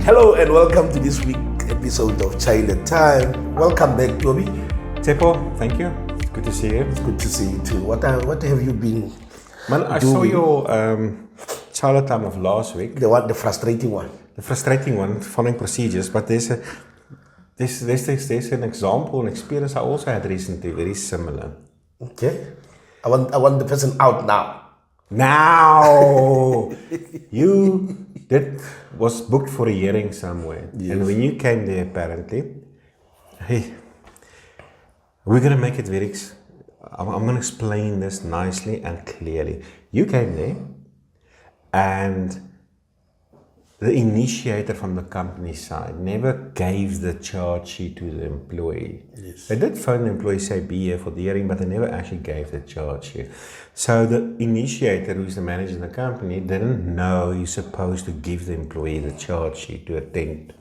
Hello and welcome to this week's episode of Chaile Time. Welcome back, Toby. Tepo, thank you. It's good to see you. It's good to see you too. What have you been Man, I saw your Chaile Time of last week. The frustrating one. The frustrating one, following procedures, but there's an example, an experience I also had recently, very similar. Okay. I want the person out now. Now! was booked for a hearing somewhere. Yes. And when you came there, apparently, hey, we're going to make it I'm going to explain this nicely and clearly. You came there, and the initiator from the company side never gave the charge sheet to the employee. Yes. They did phone the employee, say, be here for the hearing, but they never actually gave the charge sheet. So the initiator, who's the manager in the company, didn't know he's supposed to give the employee the charge sheet to attend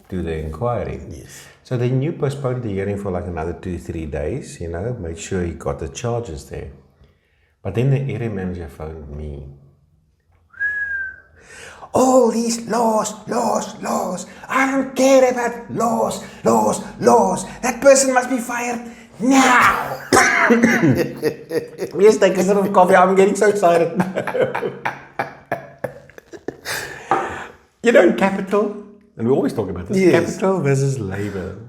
to the inquiry. Yes. So then you postponed the hearing for like another 2-3 days, made sure he got the charges there. But then the area manager phoned me. All these laws. I don't care about laws. That person must be fired now. Please take a sip of coffee. I'm getting so excited. In capital, and we always talk about this, yes. Capital versus labor.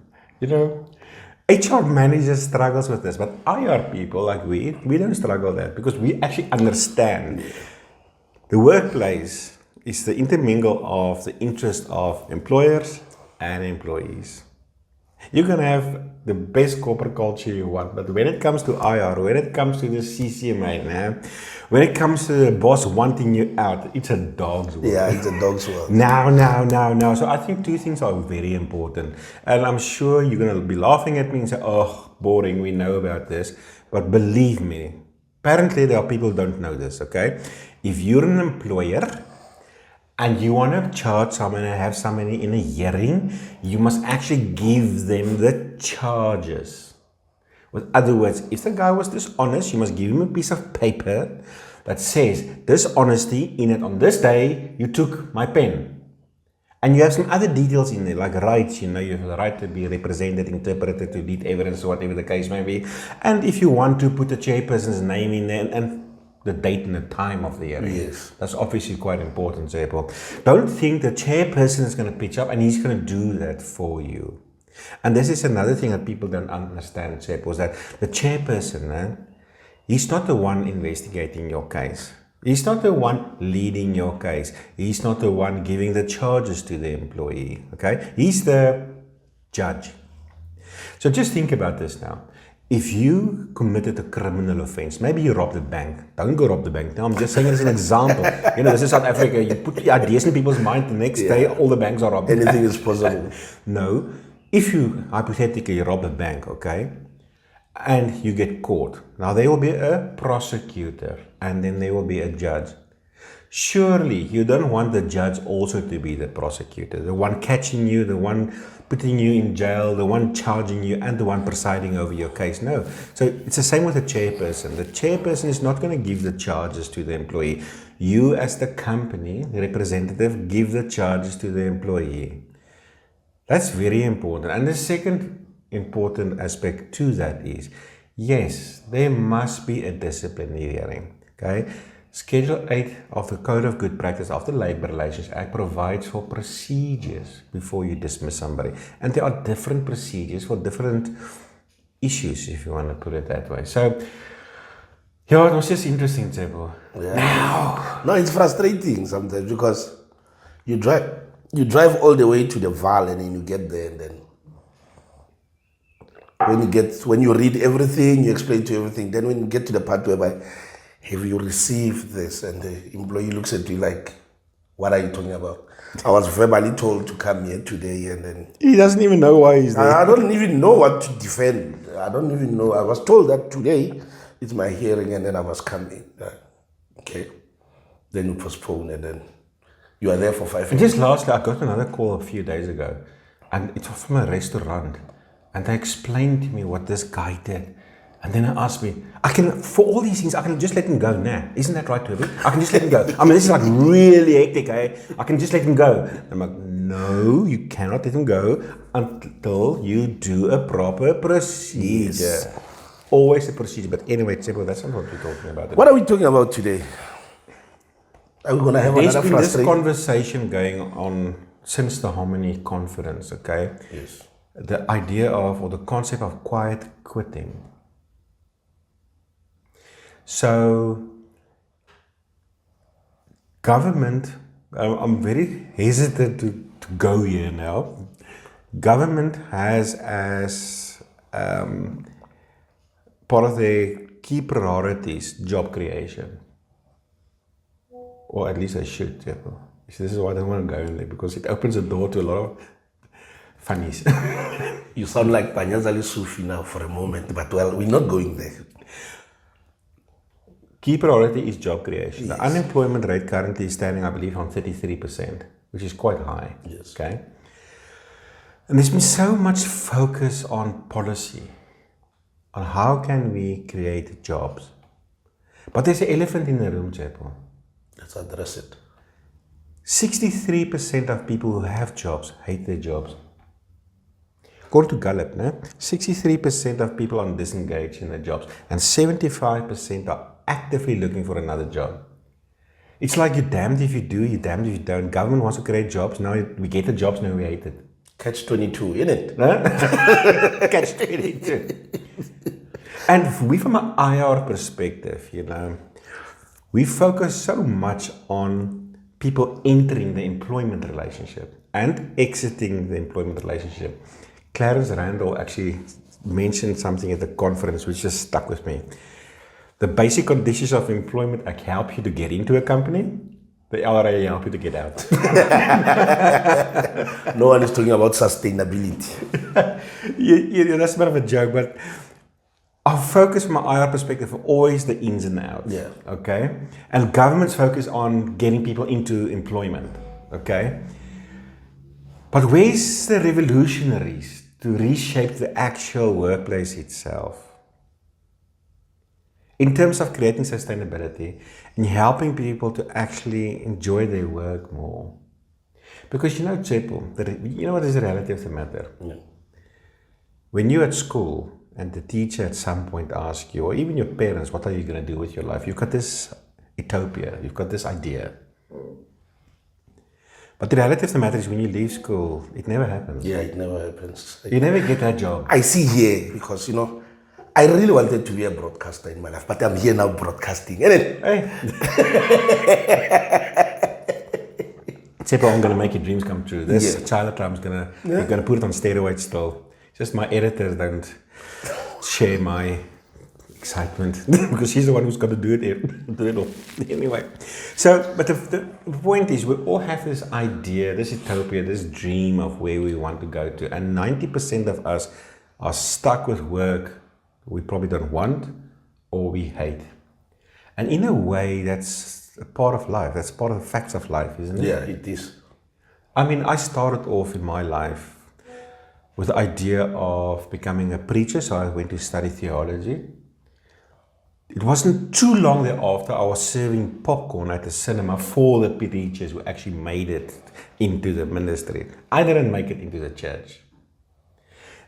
HR manager struggles with this, but IR people like we don't struggle with that because we actually understand the workplace is the intermingle of the interest of employers and employees. You can have the best corporate culture you want, but when it comes to IR, when it comes to the CCMA, when it comes to the boss wanting you out, it's a dog's world. Yeah, it's a dog's world. Now. So I think two things are very important. And I'm sure you're going to be laughing at me and say, oh, boring, we know about this. But believe me, apparently there are people who don't know this, okay? If you're an employer, and you want to charge someone and have somebody in a hearing, you must actually give them the charges. In other words, if the guy was dishonest, you must give him a piece of paper that says, dishonesty, in it on this day, you took my pen. And you have some other details in there, like rights, you have the right to be represented, interpreted, to lead evidence, whatever the case may be. And if you want to put the chairperson's name in there and the date and the time of the hearing. Yes. That's obviously quite important, Zepo. Don't think the chairperson is going to pitch up and he's going to do that for you. And this is another thing that people don't understand, Zepo, is that the chairperson, he's not the one investigating your case. He's not the one leading your case. He's not the one giving the charges to the employee, okay? He's the judge. So just think about this now. If you committed a criminal offense, maybe you robbed a bank. Don't go rob the bank. Now, I'm just saying it as an example. This is South Africa. You put the ideas in people's mind. The next day, all the banks are robbed. Anything is possible. No. If you hypothetically rob a bank, okay, and you get caught, now there will be a prosecutor and then there will be a judge. Surely you don't want the judge also to be the prosecutor, the one catching you, the one putting you in jail, the one charging you, and the one presiding over your case. No. So it's the same with the chairperson. The chairperson is not going to give the charges to the employee. You as the company, the representative, give the charges to the employee. That's very important. And the second important aspect to that is, yes, there must be a disciplinary hearing. Okay? Schedule 8 of the Code of Good Practice of the Labour Relations Act provides for procedures before you dismiss somebody. And there are different procedures for different issues, if you want to put it that way. So, it was just interesting, Tebo. Yeah. No, it's frustrating sometimes because you drive all the way to the Val and then you get there and then when you read everything, you explain to everything, then when you get to the part whereby have you received this? And the employee looks at you like, what are you talking about? I was verbally told to come here today and then... He doesn't even know why he's there. I don't even know what to defend. I don't even know. I was told that today is my hearing and then I must come in. Okay. Then you postpone and then you are there for 5 minutes. And just lastly, I got another call a few days ago and it was from a restaurant. And they explained to me what this guy did. And then I asked me, for all these things, I can just let him go now. Isn't that right, Toby? I can just let him go. I mean, this is like really hectic, eh? I can just let him go. I'm like, no, you cannot let him go until you do a proper procedure. Yes. Always a procedure. But anyway, Tsebo, that's not what we're talking about. What are we talking about today? Are we going to have There's another been this frustration? conversation going on since the Harmony conference, okay? Yes. The idea of, or the concept of quiet quitting. So, government, I'm very hesitant to go here now. Government has as part of their key priorities job creation. Or at least they should. Yeah. This is why I don't want to go in there, because it opens the door to a lot of funnies. You sound like Panyazali Sufi now for a moment, but well, we're not going there. Key priority is job creation. Yes. The unemployment rate currently is standing, I believe, on 33%, which is quite high. Yes. Okay. And there's been so much focus on policy, on how can we create jobs. But there's an elephant in the room, Chaile. Let's address it. 63% of people who have jobs hate their jobs. According to Gallup, 63% of people are disengaged in their jobs, and 75% are actively looking for another job. It's like you're damned if you do, you're damned if you don't. Government wants to create jobs, now we get the jobs, now we hate it. Catch 22, innit? Catch 22. And we, from an IR perspective, we focus so much on people entering the employment relationship and exiting the employment relationship. Clarence Randall actually mentioned something at the conference which just stuck with me. The basic conditions of employment help you to get into a company. The LRA help you to get out. No one is talking about sustainability. That's a bit of a joke, but our focus from an IR perspective are always the ins and outs. Yeah. Okay? And governments focus on getting people into employment. Okay? But where's the revolutionaries to reshape the actual workplace itself? In terms of creating sustainability and helping people to actually enjoy their work more. Because Chaile, you know what is the reality of the matter? Yeah. When you're at school and the teacher at some point asks you, or even your parents, what are you going to do with your life? You've got this utopia, you've got this idea. But the reality of the matter is when you leave school, it never happens. Yeah, it never happens. You never get that job. I see here, because, I really wanted to be a broadcaster in my life, but I'm here now broadcasting. Innit? Hey. Chaile, I'm going to make your dreams come true. This Chaile Trump's you're going to put it on steroids still. Just my editors don't share my excitement because she's the one who's got to do it all. Anyway, but the point is, we all have this idea, this utopia, this dream of where we want to go to, and 90% of us are stuck with work we probably don't want or we hate. And in a way, that's a part of life. That's part of the facts of life, isn't it? Yeah, it is. I mean, I started off in my life with the idea of becoming a preacher, so I went to study theology. It wasn't too long thereafter I was serving popcorn at the cinema for the preachers who actually made it into the ministry. I didn't make it into the church.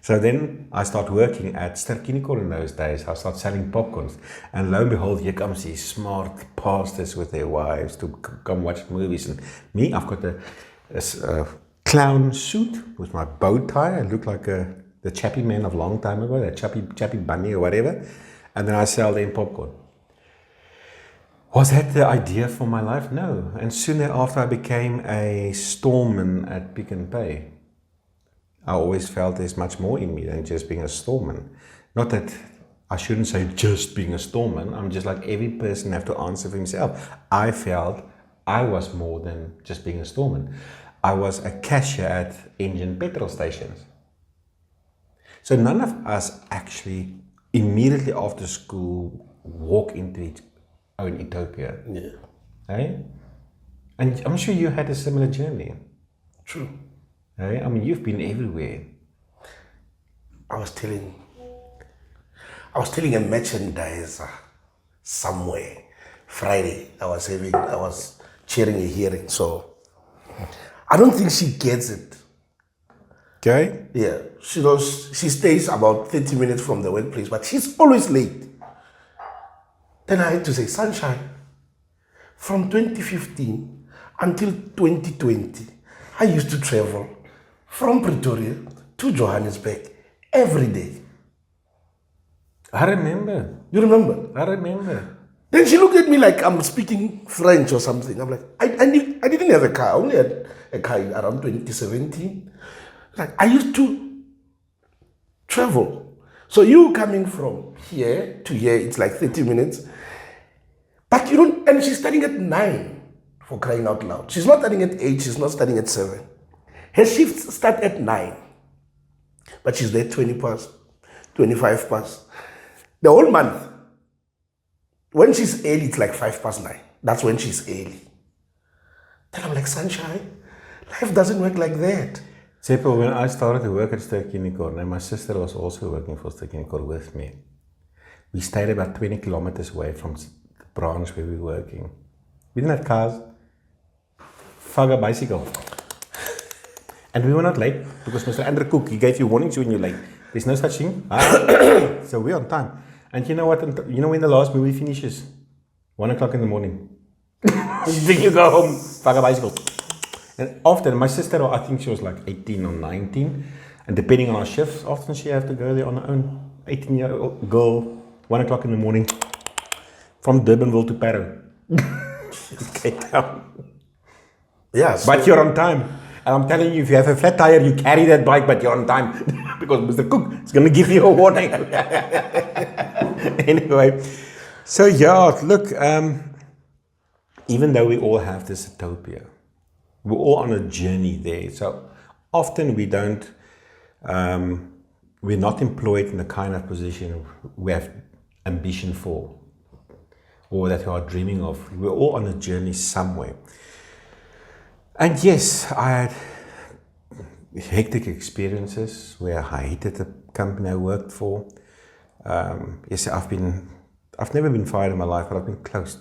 So then I started working at Sterkinikol in those days. I started selling popcorns. And lo and behold, here comes these smart pastors with their wives to come watch movies. And me, I've got a clown suit with my bow tie. I look like the Chappie man of a long time ago, that Chappie bunny or whatever. And then I sell them popcorn. Was that the idea for my life? No. And soon thereafter I became a storeman at Pick n Pay. I always felt there's much more in me than just being a storeman. Not that I shouldn't say just being a storeman. I'm just like every person have to answer for himself. I felt I was more than just being a storeman. I was a cashier at engine petrol stations. So none of us actually immediately after school walk into its own utopia. Yeah. Hey? And I'm sure you had a similar journey. True. Hey? I mean, you've been everywhere. I was telling I was telling a merchandiser somewhere Friday. I was chairing a hearing, so I don't think she gets it. Okay. Yeah, she stays about 30 minutes from the workplace, but she's always late. Then I had to say, Sunshine, from 2015 until 2020, I used to travel from Pretoria to Johannesburg every day. I remember. You remember? I remember. Then she looked at me like I'm speaking French or something. I'm like, I didn't have a car. I only had a car around 2017. Like, I used to travel. So you coming from here to here, it's like 30 minutes. But you don't, and she's studying at 9, for crying out loud. She's not studying at 8, she's not studying at 7. Her shifts start at 9. But she's there 20 past, 25 past. The whole month. When she's early, it's like 5 past 9. That's when she's early. Then I'm like, Sunshine, life doesn't work like that. Seppo, when I started to work at Ster-Kinekor, my sister was also working for Ster-Kinekor with me. We stayed about 20 kilometers away from the branch where we were working. We didn't have cars. Fuck a bicycle. And we were not late because Mr. Andrew Cook, he gave you warnings when you're late. There's no such thing. So we're on time. And you know what? You know when the last movie finishes? 1 o'clock in the morning. Then you go home, fuck a bicycle. And often, my sister, I think she was like 18 or 19, and depending on our shifts, often she had to go there on her own. 18-year-old girl, 1 o'clock in the morning, from Durbanville to Parow. Cape Town. Yeah. So but you're on time. And I'm telling you, if you have a flat tire, you carry that bike, but you're on time. Because Mr. Cook is going to give you a warning. Anyway, so yeah, look, even though we all have this utopia, we're all on a journey there. So often we don't, we're not employed in the kind of position we have ambition for or that we are dreaming of. We're all on a journey somewhere. And yes, I had hectic experiences where I hated the company I worked for. Yes, I've never been fired in my life, but I've been close.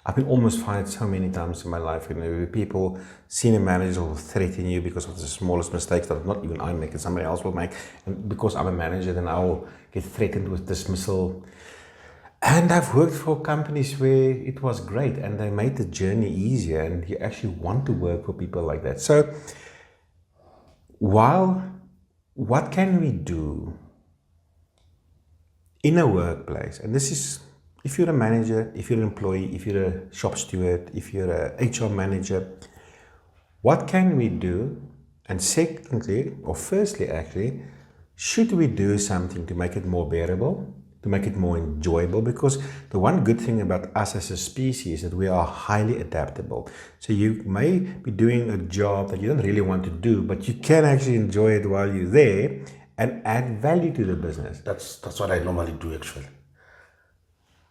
I've been almost fired so many times in my life. You know, people, senior managers will threaten you because of the smallest mistakes that not even I make and somebody else will make. And because I'm a manager, then I will get threatened with dismissal. And I've worked for companies where it was great and they made the journey easier and you actually want to work for people like that. So, what can we do in a workplace? And this is, if you're a manager, if you're an employee, if you're a shop steward, if you're a HR manager, what can we do? And secondly, or firstly actually, should we do something to make it more bearable, to make it more enjoyable? Because the one good thing about us as a species is that we are highly adaptable. So you may be doing a job that you don't really want to do, but you can actually enjoy it while you're there and add value to the business. that's what I normally do actually.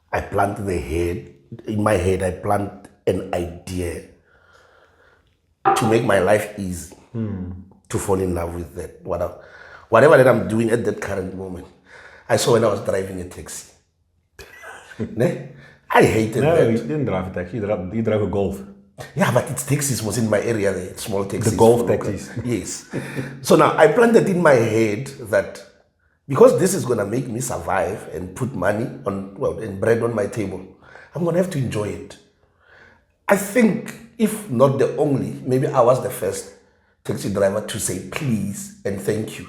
I plant in my head, I plant an idea to make my life easy, to fall in love with that, whatever that I'm doing at that current moment. I saw when I was driving a taxi. I hated that. No, you didn't drive a taxi, you drove a Golf. Yeah, but it's taxis was in my area there, small taxis. The Golf taxis. Yes. So now I planted in my head that because this is going to make me survive and put money and bread on my table, I'm going to have to enjoy it. I think, if not the only, maybe I was the first taxi driver to say please and thank you.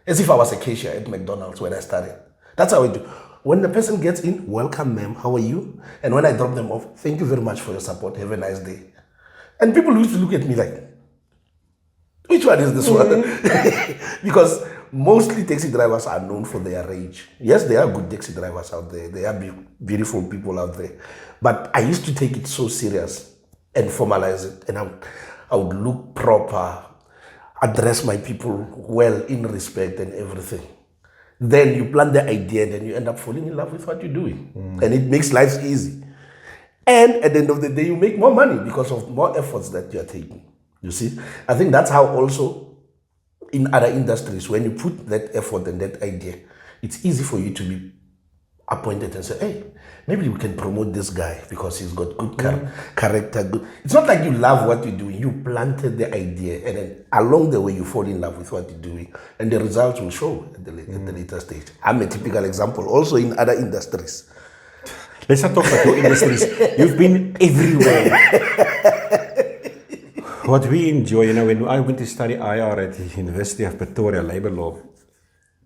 As if I was a cashier at McDonald's when I started. That's how I do. When the person gets in, welcome ma'am, how are you? And when I drop them off, thank you very much for your support, have a nice day. And people used to look at me like, which one is this one? Because mostly taxi drivers are known for their rage. Yes, there are good taxi drivers out there. There are beautiful people out there. But I used to take it so serious and formalize it. And I would look proper, address my people well in respect and everything. Then you plant the idea and then you end up falling in love with what you're doing. And it makes life easy. And at the end of the day, you make more money because of more efforts that you're taking. You see? I think that's how also in other industries, when you put that effort and that idea, it's easy for you to be appointed and say, hey, maybe we can promote this guy because he's got good character. Good. It's not like you love what you're doing. You planted the idea, and then along the way you fall in love with what you're doing, and the results will show at the later stage. I'm a typical example also in other industries. Let's not talk about your industries. You've been everywhere. What we enjoy, when I went to study IR at the University of Pretoria, Labour Law,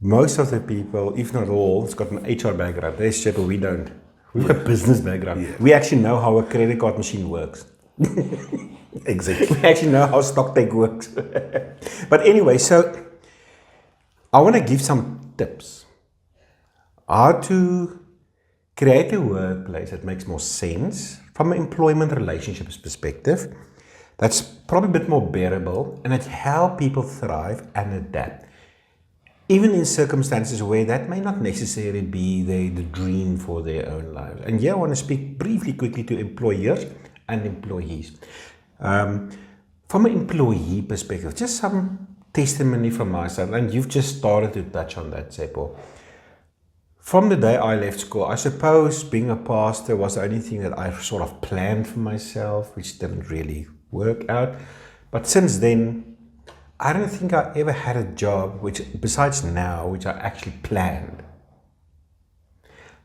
most of the people, if not all, has got an HR background. There's shit, we don't. We've got business background. Yeah. We actually know how a credit card machine works. Exactly. We actually know how stock take works. But anyway, so I want to give some tips. How to create a workplace that makes more sense from an employment relationships perspective. That's probably a bit more bearable, and it helps people thrive and adapt. Even in circumstances where that may not necessarily be the dream for their own lives. And here I want to speak briefly, quickly to employers and employees. From an employee perspective, just some testimony from my side, and you've just started to touch on that, Seppo. From the day I left school, I suppose being a pastor was the only thing that I sort of planned for myself, which didn't really work out. But since then, I don't think I ever had a job, which besides now, which I actually planned.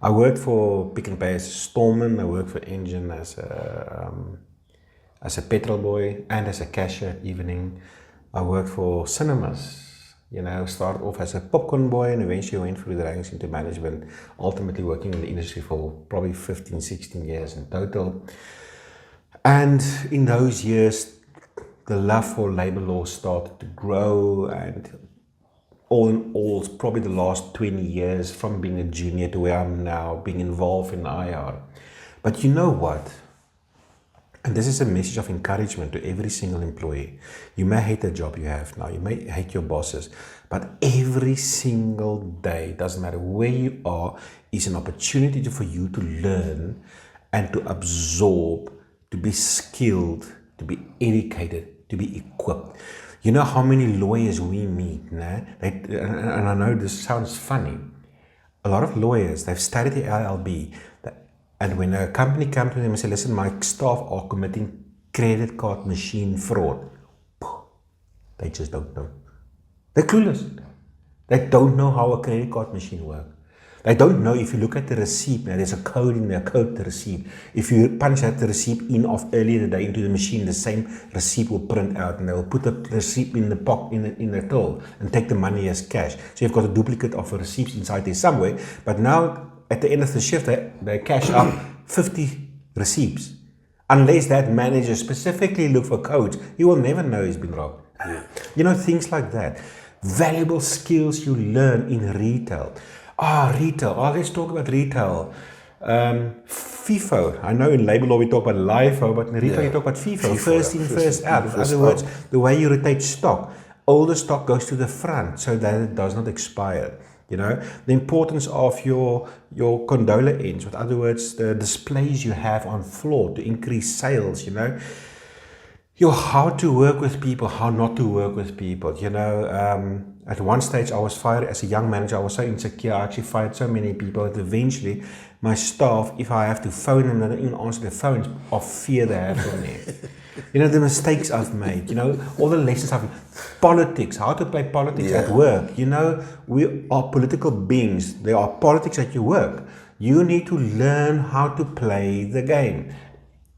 I worked for Pick n Pay as a storeman. I worked for Engine as a petrol boy and as a cashier at evening. I worked for cinemas. Started off as a popcorn boy and eventually went through the ranks into management, ultimately working in the industry for probably 15, 16 years in total. And in those years, the love for labor law started to grow, and all in all, probably the last 20 years from being a junior to where I'm now, being involved in IR. But you know what? And this is a message of encouragement to every single employee. You may hate the job you have now, you may hate your bosses, but every single day, doesn't matter where you are, is an opportunity for you to learn and to absorb, to be skilled, to be educated, to be equipped. You know how many lawyers we meet, nah? And I know this sounds funny. A lot of lawyers, they've studied the LLB, and when a company comes to them and says, listen, my staff are committing credit card machine fraud, they just don't know. They're clueless. They don't know how a credit card machine works. They don't know if you look at the receipt, now there's a code in there, code the receipt. If you punch out the receipt in of earlier today into the machine, the same receipt will print out, and they will put the receipt in the pocket, in the till, and take the money as cash. So you've got a duplicate of a receipt inside there somewhere, but now at the end of the shift, they cash out 50 receipts. Unless that manager specifically look for codes, you will never know he's been robbed. Yeah. Things like that. Valuable skills you learn in retail. Retail. Let's talk about retail. FIFO. I know in labor law we talk about LIFO, but in retail you talk about FIFO. First in, first out. In other words, the way you rotate stock. Older stock goes to the front so that it does not expire. The importance of your condola ends. In other words, the displays you have on floor to increase sales. How to work with people, how not to work with people. At one stage I was fired as a young manager. I was so insecure. I actually fired so many people that eventually my staff, if I have to phone them, they don't even answer the phones of fear they have for me. The mistakes I've made, all the lessons I've learned. Politics, how to play politics at work. We are political beings. There are politics at your work. You need to learn how to play the game.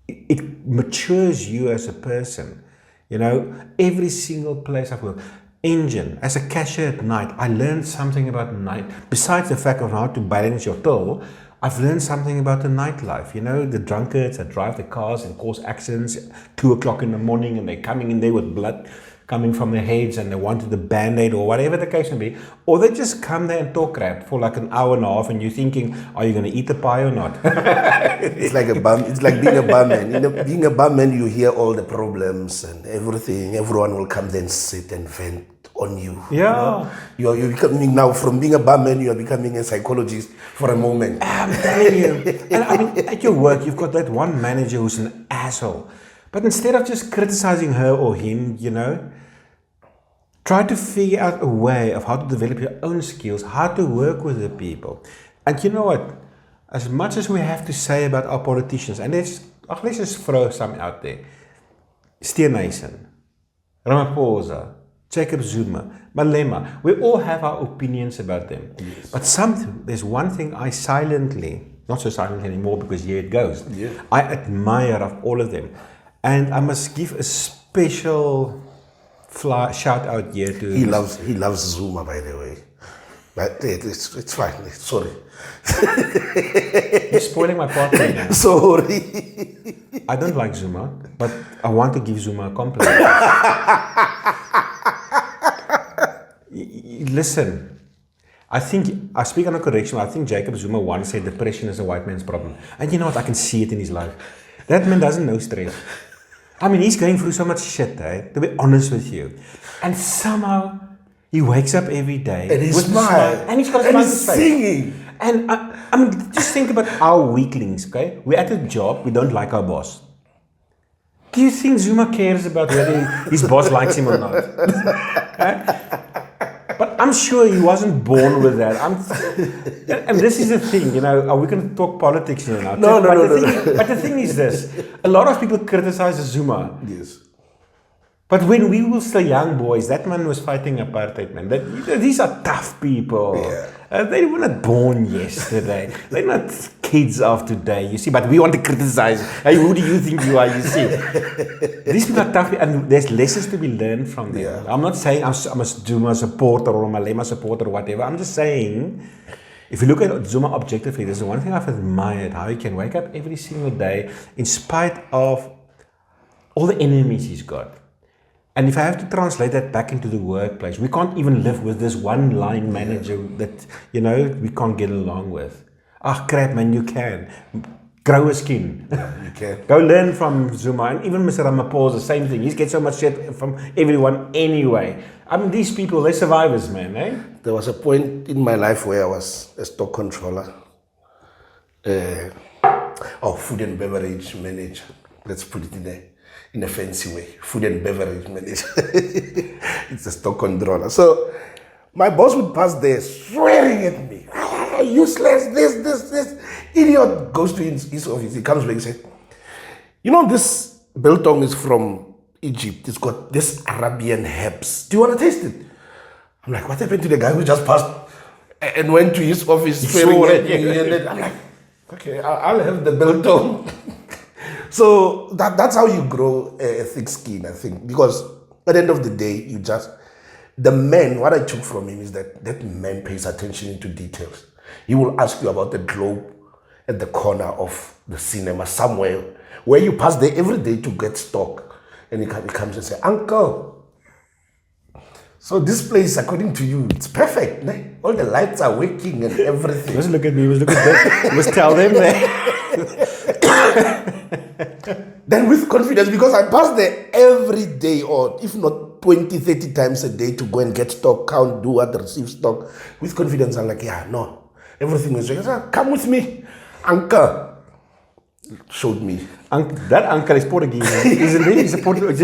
It matures you as a person. Every single place I've worked. Engine, as a cashier at night, I learned something about night. Besides the fact of how to balance your till, I've learned something about the nightlife. The drunkards that drive the cars and cause accidents 2 o'clock in the morning, and they're coming in there with blood coming from their heads, and they wanted the band-aid or whatever the case may be. Or they just come there and talk crap for like an hour and a half, and you're thinking, are you going to eat the pie or not? It's like a bum. It's like being a bumman. Being a bumman, you hear all the problems and everything. Everyone will come there and sit and vent on you. Yeah. You're becoming now, from being a barman, you are becoming a psychologist for a moment. I'm telling you. And I mean, at your work, you've got that one manager who's an asshole. But instead of just criticizing her or him, Try to figure out a way of how to develop your own skills, how to work with the people. And you know what? As much as we have to say about our politicians, and let's just throw some out there. Steenhuisen, Ramaphosa, Jacob Zuma, Malema, we all have our opinions about them. Yes. But there's one thing I silently, not so silently anymore because here it goes, Yeah. I admire of all of them. And I must give a special shout out here to... He loves Zuma, by the way. But it's fine. Sorry. You're spoiling my party now. Sorry. I don't like Zuma, but I want to give Zuma a compliment. Listen, I think, I speak under correction, I think Jacob Zuma once said depression is a white man's problem. And you know what, I can see it in his life. That man doesn't know stress. I mean, he's going through so much shit, to be honest with you. And somehow, he wakes up every day and with a smile. And he's got a smile on his face. Singing. And I mean, just think about our weaklings, okay? We're at a job, we don't like our boss. Do you think Zuma cares about whether his boss likes him or not? But I'm sure he wasn't born with that. And this is the thing, you know, are we going to talk politics here now? No. But the thing is this, a lot of people criticize Zuma. Yes. But when we were still young boys, that man was fighting apartheid, man. These are tough people. Yeah. They were not born yesterday. They're not kids of today, you see. But we want to criticize. Hey, who do you think you are, you see? These people are tough, and there's lessons to be learned from them. Yeah. I'm not saying I'm a Zuma supporter or a Malema supporter or whatever. I'm just saying, if you look at Zuma objectively, there's one thing I've admired, how he can wake up every single day in spite of all the enemies he's got. And if I have to translate that back into the workplace, we can't even live with this one line manager that, you know, we can't get along with. Ah, crap, man, you can. Grow a skin. Yeah, you can. Go learn from Zuma. And even Mr. Ramaphosa, same thing. He's get so much shit from everyone anyway. I mean, these people, they're survivors, man, eh? There was a point in my life where I was a stock controller. Food and beverage manager. Let's put it in a fancy way. Food and beverage manager. It's a stock controller. So my boss would pass there swearing at me. Useless, this. Idiot goes to his office. He comes back and says, you know, this biltong is from Egypt. It's got this Arabian herbs. Do you want to taste it? I'm like, what happened to the guy who just passed and went to his office swearing at me? And then I'm like, okay, I'll have the biltong. So that's how you grow a thick skin, I think. Because at the end of the day, what I took from him is that man pays attention to details. He will ask you about the globe at the corner of the cinema somewhere where you pass there every day to get stock. And he comes and says, Uncle, so this place, according to you, it's perfect. Ne? All the lights are working and everything. He must look at me, he must look at them. He must tell them that. Then with confidence, because I pass there every day, or if not 20, 30 times a day to go and get stock, count, do what, receive stock. With confidence, I'm like, yeah, no, everything is right. Come with me. Uncle showed me. That uncle is Portuguese, isn't he? He's a Portuguese.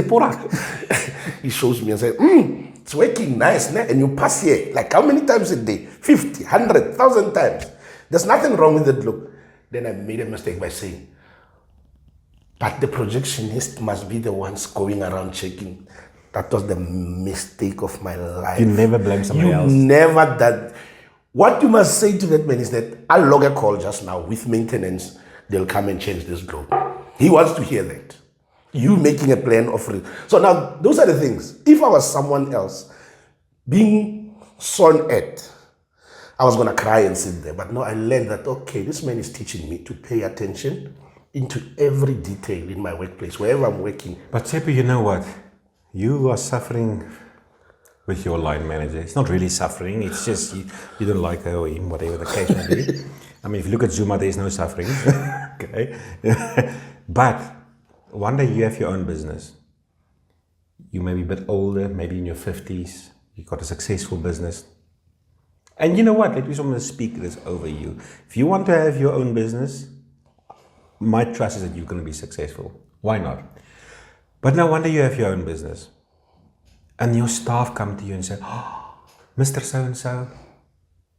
He shows me and says, it's working nice, ne? And you pass here, like how many times a day? 50, 100, 1,000 times. There's nothing wrong with it, look. Then I made a mistake by saying, but the projectionist must be the ones going around checking. That was the mistake of my life. You never blame somebody else. Never done. What you must say to that man is that I'll log a call just now with maintenance. They'll come and change this globe. He wants to hear that. You making a plan of it. So now, those are the things. If I was someone else being sawn at, I was going to cry and sit there. But no, I learned that, okay, this man is teaching me to pay attention into every detail in my workplace, wherever I'm working. But Tsepi, you know what? You are suffering with your line manager. It's not really suffering. It's just you don't like her or him, whatever the case may be. I mean, if you look at Zuma, there's no suffering. Okay. But one day you have your own business. You may be a bit older, maybe in your 50s. You've got a successful business. And you know what? Let me someone speak this over you. If you want to have your own business, my trust is that you're going to be successful. Why not? But now one day you have your own business. And your staff come to you and say, oh, Mr. So-and-so,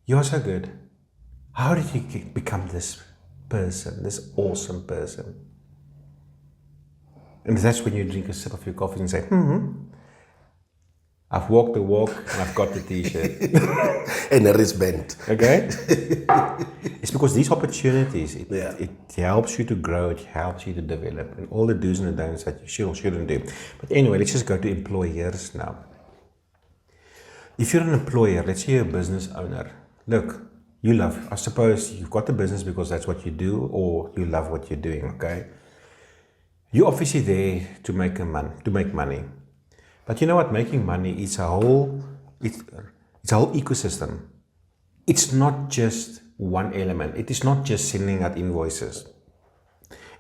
you're so good. How did you become this person, this awesome person? And that's when you drink a sip of your coffee and say, I've walked the walk and I've got the t-shirt. And a wristband. Okay? It's because these opportunities, it helps you to grow, it helps you to develop, and all the do's and the don'ts that you should or shouldn't do. But anyway, let's just go to employers now. If you're an employer, let's say you're a business owner, look, I suppose you've got the business because that's what you do, or you love what you're doing, okay? You're obviously there to make money. But you know what? Making money is a whole ecosystem. It's not just one element. It is not just sending out invoices.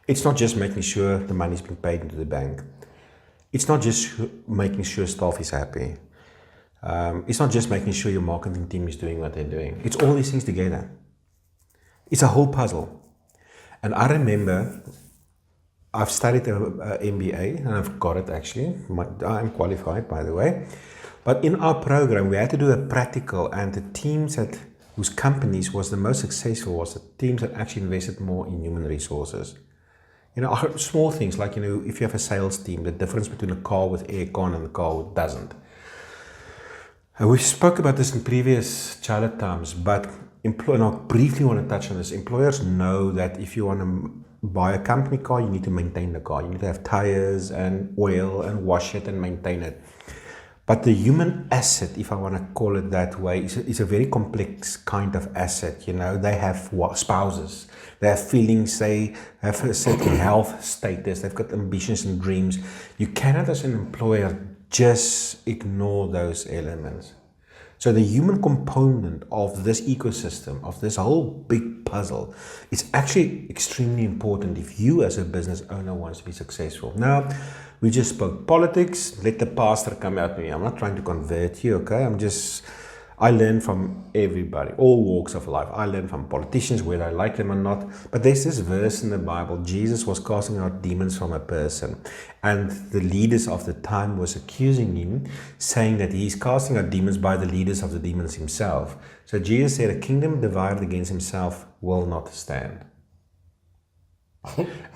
It's not just making sure the money is being paid into the bank. It's not just making sure staff is happy. It's not just making sure your marketing team is doing what they're doing. It's all these things together. It's a whole puzzle. And I remember I've studied an MBA, and I've got it actually. I'm qualified, by the way. But in our program, we had to do a practical, and the teams whose companies was the most successful was the teams that actually invested more in human resources. Small things like, if you have a sales team, the difference between a car with aircon and a car that doesn't. We spoke about this in previous Chaile times, but and I briefly want to touch on this. Employers know that if you want to buy a company car, you need to maintain the car. You need to have tires and oil and wash it and maintain it. But the human asset, if I want to call it that way, is a very complex kind of asset. They have spouses, they have feelings, they have a certain health status, they've got ambitions and dreams. You cannot, as an employer, just ignore those elements. So the human component of this ecosystem, of this whole big puzzle, is actually extremely important if you as a business owner wants to be successful. Now, we just spoke politics. Let the pastor come at me. I'm not trying to convert you, okay? I learn from everybody, all walks of life. I learn from politicians, whether I like them or not. But there's this verse in the Bible. Jesus was casting out demons from a person. And the leaders of the time was accusing him, saying that he's casting out demons by the leaders of the demons himself. So Jesus said, a kingdom divided against himself will not stand.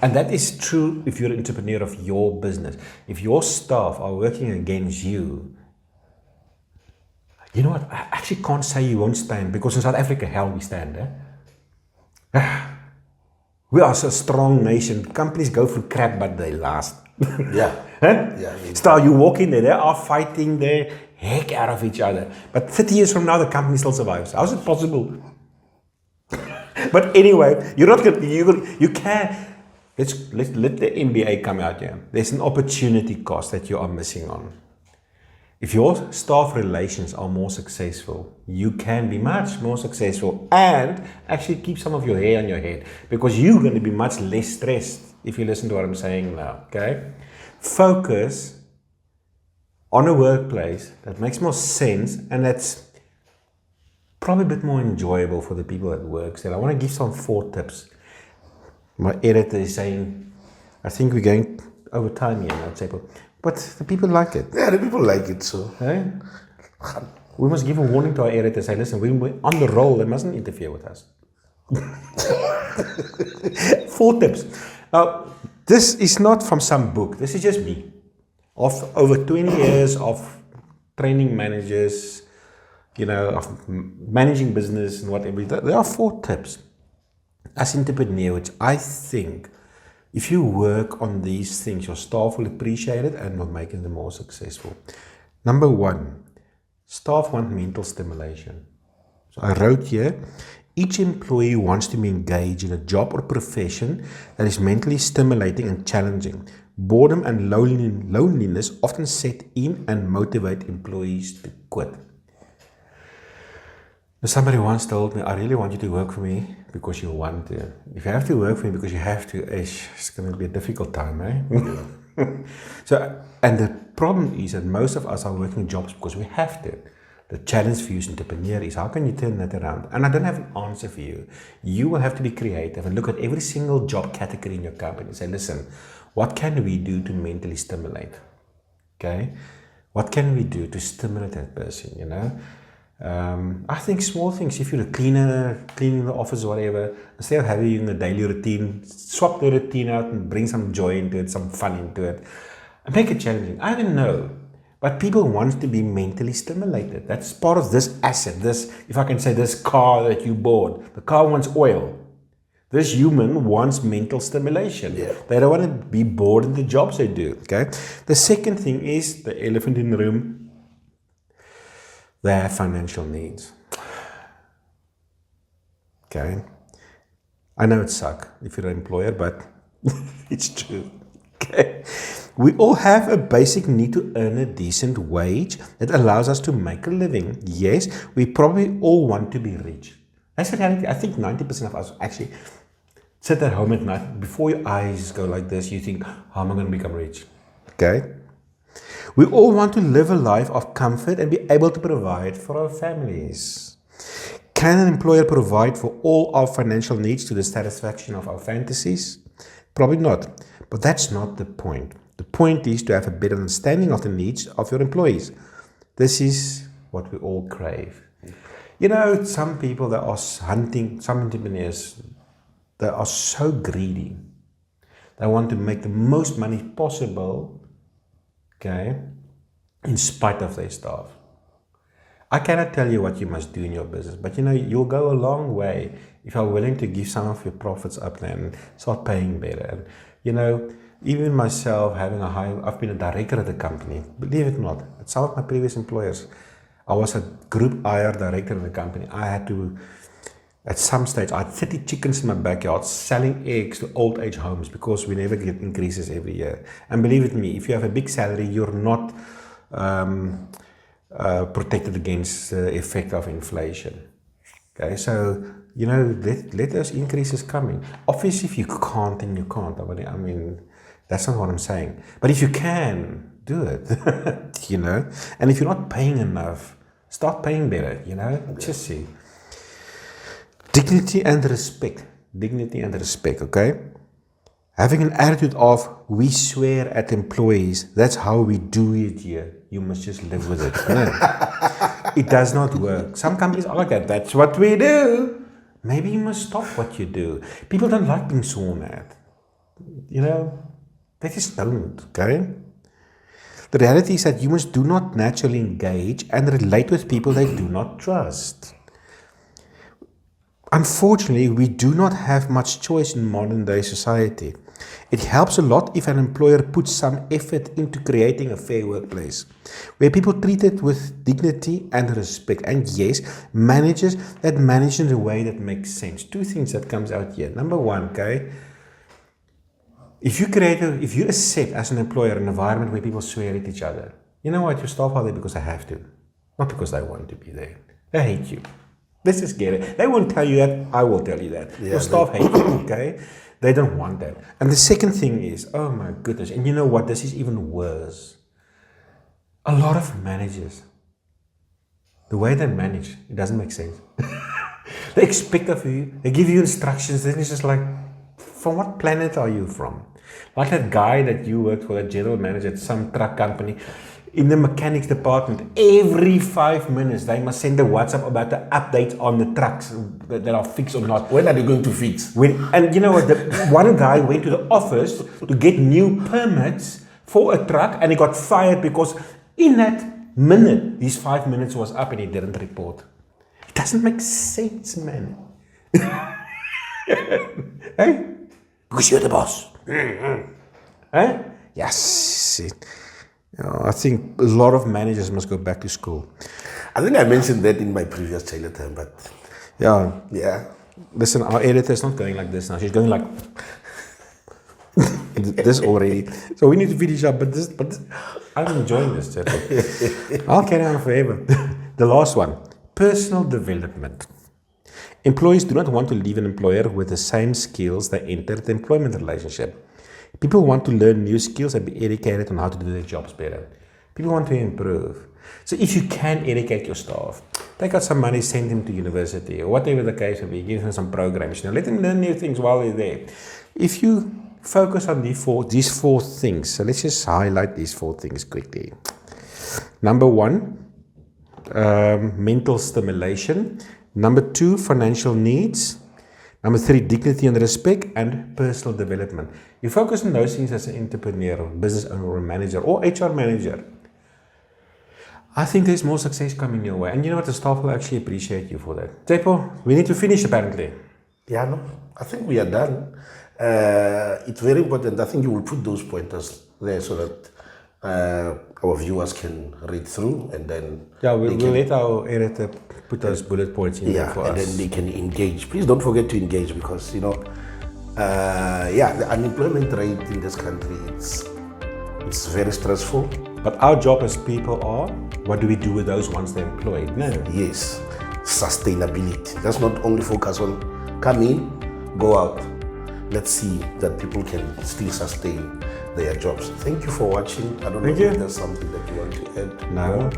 And that is true if you're an entrepreneur of your business. If your staff are working against you, you know what? I actually can't say you won't stand, because in South Africa, hell, we stand. We are a strong nation. Companies go through crap, but they last. Yeah. Huh? Yeah. Still, you walk in there, they are fighting the heck out of each other. But 30 years from now, the company still survives. How is it possible? But anyway, you're not going to, you can. Let the MBA come out here. There's an opportunity cost that you are missing on. If your staff relations are more successful, you can be much more successful and actually keep some of your hair on your head, because you're going to be much less stressed if you listen to what I'm saying now, okay? Focus on a workplace that makes more sense and that's probably a bit more enjoyable for the people that work there. I want to give some 4 tips. My editor is saying, I think we're going over time here now, but the people like it. Yeah, the people like it, so. Hey? We must give a warning to our editor, say, listen, we're on the roll, they mustn't interfere with us. 4 tips. This is not from some book, this is just me. Of over 20 years of training managers, of managing business and whatever, there are 4 tips as entrepreneur, which I think if you work on these things, your staff will appreciate it and will make them more successful. Number 1, staff want mental stimulation. So I wrote here, each employee wants to be engaged in a job or profession that is mentally stimulating and challenging. Boredom and loneliness often set in and motivate employees to quit. Somebody once told me, I really want you to work for me because you want to. If you have to work for me because you have to, it's going to be a difficult time, eh? So, and the problem is that most of us are working jobs because we have to. The challenge for you as an entrepreneur is, how can you turn that around? And I don't have an answer for you. You will have to be creative and look at every single job category in your company and say, listen, what can we do to mentally stimulate? Okay? What can we do to stimulate that person, I think small things, if you're a cleaner, cleaning the office or whatever, instead of having a daily routine, swap the routine out and bring some joy into it, some fun into it, and make it challenging. I don't know, but people want to be mentally stimulated. That's part of this asset, this, if I can say, this car that you bought. The car wants oil. This human wants mental stimulation. Yeah. They don't want to be bored in the jobs they do. Okay. The second thing is the elephant in the room. They have financial needs. Okay. I know it sucks if you're an employer, but it's true. Okay. We all have a basic need to earn a decent wage that allows us to make a living. Yes, we probably all want to be rich. That's the reality. I think 90% of us actually sit at home at night. Before your eyes go like this, you think, how am I going to become rich? Okay. We all want to live a life of comfort and be able to provide for our families. Can an employer provide for all our financial needs to the satisfaction of our fantasies? Probably not. But that's not the point. The point is to have a better understanding of the needs of your employees. This is what we all crave. Some people that are hunting, some entrepreneurs, they are so greedy. They want to make the most money possible, okay, in spite of their staff. I cannot tell you what you must do in your business, but you'll go a long way if you're willing to give some of your profits up there and start paying better. And, even myself, I've been a director at the company, believe it or not, at some of my previous employers, I was a group IR director in the company. I had to, at some stage, I had 30 chickens in my backyard selling eggs to old age homes because we never get increases every year. And believe it me, if you have a big salary, you're not protected against the effect of inflation. Okay, so, let those increases come in. Obviously, if you can't, then you can't. I mean, that's not what I'm saying. But if you can, do it, And if you're not paying enough, start paying better, Just see. Dignity and respect, okay? Having an attitude of, we swear at employees, that's how we do it here. You must just live with it. It does not work. Some companies are like that. That's what we do. Maybe you must stop what you do. People don't like being sworn at. They just don't, okay? The reality is that humans do not naturally engage and relate with people they do not trust. Unfortunately, we do not have much choice in modern day society. It helps a lot if an employer puts some effort into creating a fair workplace, where people are treated with dignity and respect. And yes, managers that manage in a way that makes sense. Two things that comes out here. Number one, okay, if you accept as an employer an environment where people swear at each other, you know what, your staff are there because they have to, not because they want to be there. They hate you. Let's just get it. They won't tell you that, I will tell you that. Yeah, your staff hate you, okay? They don't want that. And the second thing is, oh my goodness, and you know what, this is even worse. A lot of managers, the way they manage, it doesn't make sense. They expect of you, they give you instructions, then it's just like, from what planet are you from? Like that guy that you worked for, that general manager at some truck company, in the mechanics department, every 5 minutes, they must send a WhatsApp about the updates on the trucks that are fixed or not. When are they going to fix? And you know what, one guy went to the office to get new permits for a truck and he got fired because in that minute, these 5 minutes was up and he didn't report. It doesn't make sense, man. Hey? Because you're the boss. Hey? Yes. I think a lot of managers must go back to school. I think I mentioned that in my previous Chaile time, but yeah. Listen, our editor is not going like this now. She's going like this already. So we need to finish up. But I'm enjoying this. I'll carry on forever. The last one, personal development. Employees do not want to leave an employer with the same skills they entered the employment relationship. People want to learn new skills and be educated on how to do their jobs better. People want to improve. So if you can educate your staff, take out some money, send them to university or whatever the case may be, give them some programs. Let them learn new things while they're there. If you focus on these four things, so let's just highlight these 4 things quickly. Number 1, mental stimulation. Number 2, financial needs. Number 3, dignity and respect, and personal development. You focus on those things as an entrepreneur, or business owner, or manager, or HR manager. I think there's more success coming your way. And you know what? The staff will actually appreciate you for that. Tepo, we need to finish apparently. Yeah, no, I think we are done. It's very important. I think you will put those pointers there so that our viewers can read through, and then we'll let our editor put those bullet points in there for us. And then they can engage. Please don't forget to engage, because the unemployment rate in this country, it's very stressful. But our job as people are, what do we do with those once they're employed? No. Yes, sustainability. Let's not only focus on come in, go out. Let's see that people can still sustain their jobs. Thank you for watching. I don't know if there's something that you want to add. No.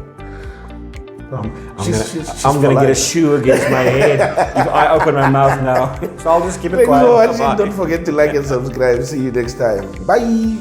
I'm going to get a shoe against my head if I open my mouth now. So I'll just keep it quiet. Don't forget to like and subscribe. See you next time. Bye.